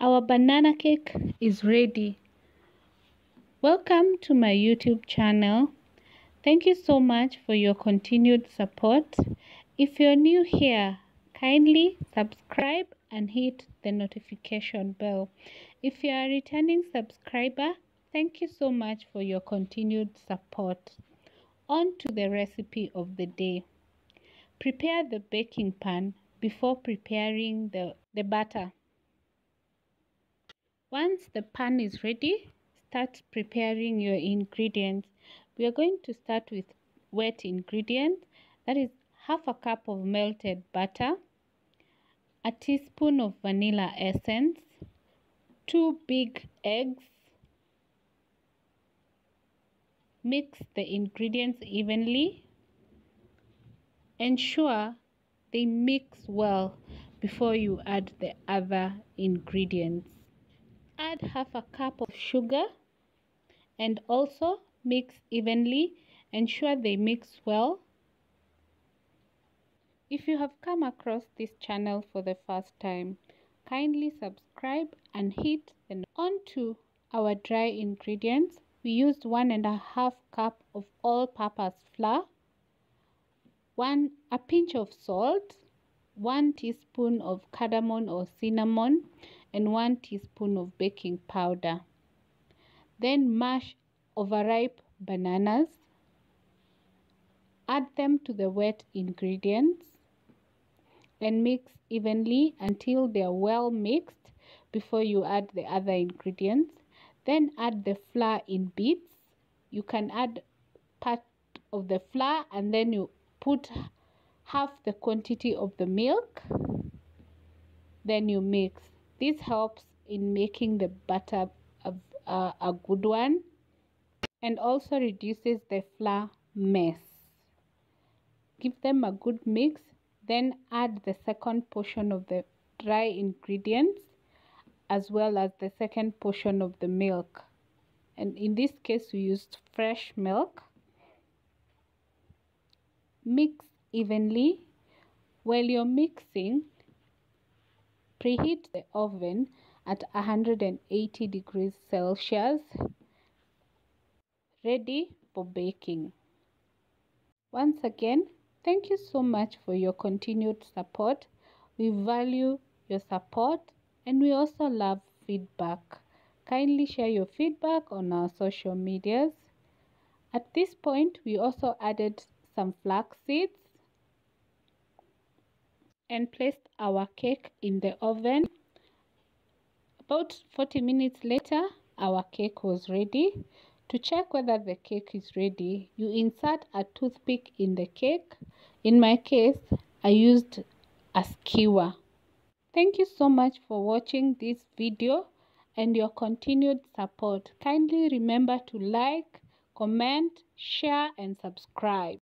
Our banana cake is ready. Welcome to my YouTube channel. Thank you so much for your continued support. If you're new here, kindly subscribe and hit the notification bell. If you are a returning subscriber, thank you so much for your continued support. On to the recipe of the day. Prepare the baking pan before preparing the batter. Once the pan is ready, start preparing your ingredients. We are going to start with wet ingredients. That is half a cup of melted butter, a teaspoon of vanilla essence, 2 big eggs. Mix the ingredients evenly. Ensure they mix well before you add the other ingredients. Add half a cup of sugar and also mix evenly. Ensure they mix well. If you have come across this channel for the first time, kindly subscribe and hit the on to our dry ingredients. We used 1.5 cup of all-purpose flour, a pinch of salt, 1 teaspoon of cardamom or cinnamon, and 1 teaspoon of baking powder. Then mash overripe bananas. Add them to the wet ingredients and mix evenly until they are well mixed before you add the other ingredients. Then add the flour in bits. You can add part of the flour and then you put half the quantity of the milk. Then you mix. This helps in making the batter a good one and also reduces the flour mess. Give them a good mix. Then add the second portion of the dry ingredients as well as the second portion of the milk. And in this case, we used fresh milk. Mix evenly. While you're mixing, preheat the oven at 180 degrees Celsius. Ready for baking. Once again, thank you so much for your continued support. We value your support and we also love feedback. Kindly share your feedback on our social medias. At this point, we also added some flax seeds and placed our cake in the oven. About 40 minutes later, our cake was ready. To check whether the cake is ready, you insert a toothpick in the cake. In my case, I used a skewer. Thank you so much for watching this video and your continued support. Kindly remember to like, comment, share, and subscribe.